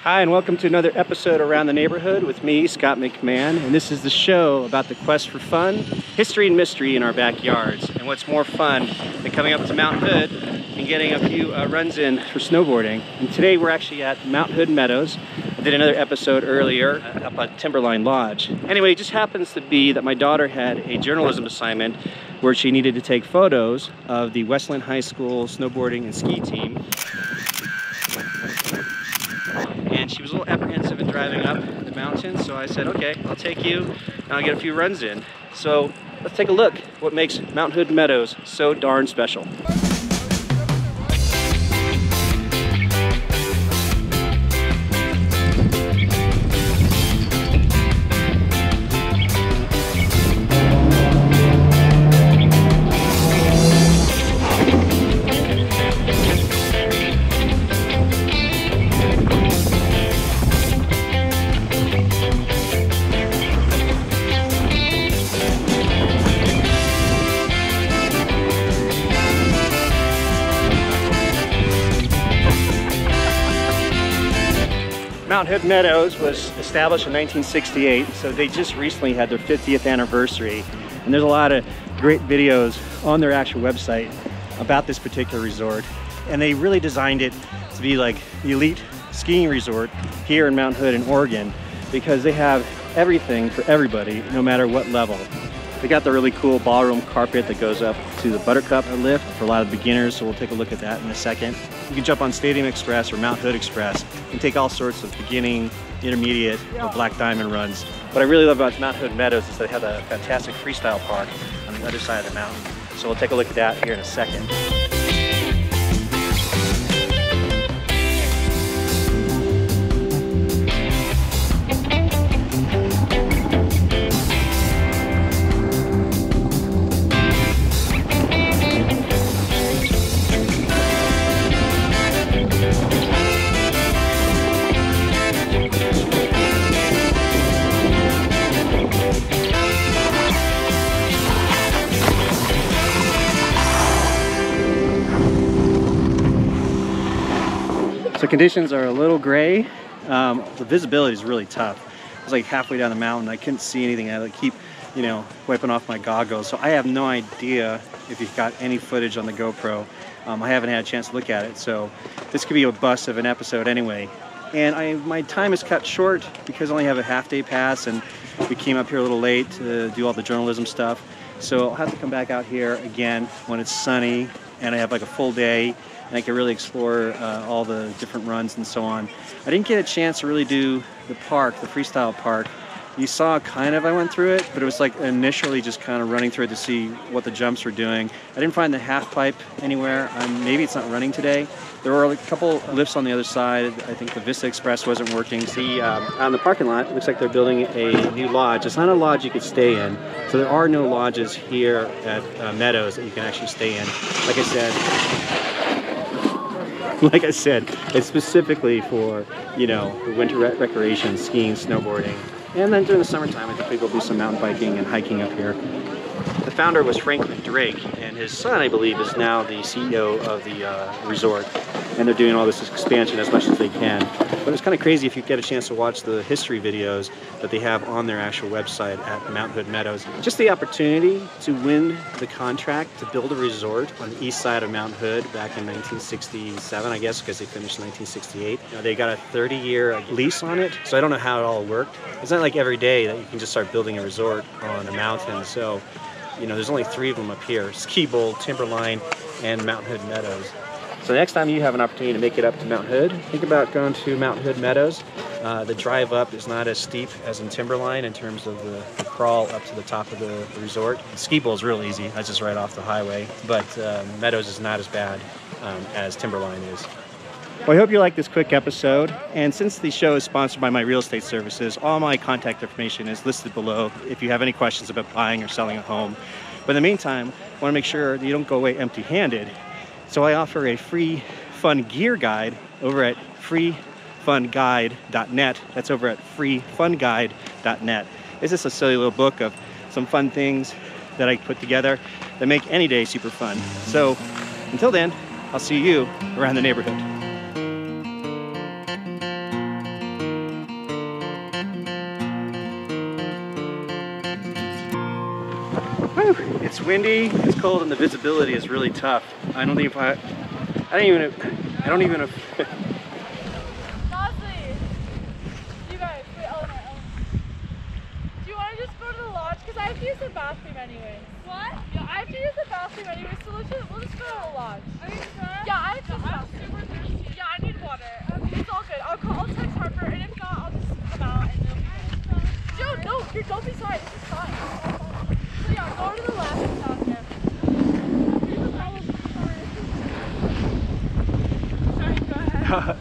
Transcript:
Hi, and welcome to another episode Around the Neighborhood with me, Scott McMahon. And this is the show about the quest for fun, history, and mystery in our backyards. And what's more fun than coming up to Mount Hood and getting a few runs in for snowboarding. And today we're actually at Mount Hood Meadows. I did another episode earlier up at Timberline Lodge. Anyway, it just happens to be that my daughter had a journalism assignment where she needed to take photos of the Westland High School snowboarding and ski team. And she was a little apprehensive in driving up the mountain, so I said, okay, I'll take you and I'll get a few runs in. So let's take a look at what makes Mount Hood Meadows so darn special. Mount Hood Meadows was established in 1968, so they just recently had their 50th anniversary. And there's a lot of great videos on their actual website about this particular resort. And they really designed it to be like the elite skiing resort here in Mount Hood in Oregon, because they have everything for everybody, no matter what level. They got the really cool ballroom carpet that goes up to the Buttercup lift for a lot of beginners, so we'll take a look at that in a second. You can jump on Stadium Express or Mount Hood Express and take all sorts of beginning, intermediate, or black diamond runs. What I really love about Mount Hood Meadows is they have a fantastic freestyle park on the other side of the mountain. So we'll take a look at that here in a second. So conditions are a little gray. The visibility is really tough. I was like halfway down the mountain. I couldn't see anything. I had to keep, wiping off my goggles. So I have no idea if you've got any footage on the GoPro. I haven't had a chance to look at it. So this could be a bust of an episode anyway. And my time is cut short because I only have a half-day pass, and we came up here a little late to do all the journalism stuff. So I'll have to come back out here again when it's sunny and I have like a full day, and I can really explore all the different runs and so on. I didn't get a chance to really do the park, the freestyle park. You saw kind of, I went through it, but it was like initially just kind of running through it to see what the jumps were doing. I didn't find the half pipe anywhere. Maybe it's not running today. There were a couple lifts on the other side. I think the Vista Express wasn't working. See, on the parking lot, it looks like they're building a new lodge. It's not a lodge you could stay in. So there are no lodges here at Meadows that you can actually stay in. Like I said, it's specifically for, winter recreation, skiing, snowboarding. And then during the summertime, I think people do some mountain biking and hiking up here. The founder was Franklin Drake, and his son, I believe, is now the CEO of the resort. And they're doing all this expansion as much as they can. But it's kind of crazy if you get a chance to watch the history videos that they have on their actual website at Mount Hood Meadows. Just the opportunity to win the contract to build a resort on the east side of Mount Hood back in 1967, I guess, because they finished in 1968. They got a 30-year lease on it, so I don't know how it all worked. It's not like every day that you can just start building a resort on a mountain. So, there's only 3 of them up here: Ski Bowl, Timberline, and Mount Hood Meadows. So next time you have an opportunity to make it up to Mount Hood, think about going to Mount Hood Meadows. The drive up is not as steep as in Timberline in terms of the crawl up to the top of the resort. The Ski Bowl is real easy. That's just right off the highway. But Meadows is not as bad as Timberline is. Well, I hope you like this quick episode. And since the show is sponsored by my real estate services, all my contact information is listed below if you have any questions about buying or selling a home. But in the meantime, I want to make sure that you don't go away empty-handed. So I offer a free fun gear guide over at freefunguide.net. That's over at freefunguide.net. It's just a silly little book of some fun things that I put together that make any day super fun. So until then, I'll see you around the neighborhood. Whew, it's windy, it's cold, and the visibility is really tough. I don't even. Honestly, you guys, wait, Eleanor. Do you want to just go to the lodge? Because I have to use the bathroom anyways. What? Yeah, I have to use the bathroom anyways, so we'll just go to the lodge. Are you sure? Yeah, I have to. I'm super thirsty. Yeah, I need water. Okay. It's all good. I'll text Harper, and if not, I'll just come out and then. Dude, no, don't be sorry. This is fine. So yeah, go to the left and down here. Sorry, go ahead.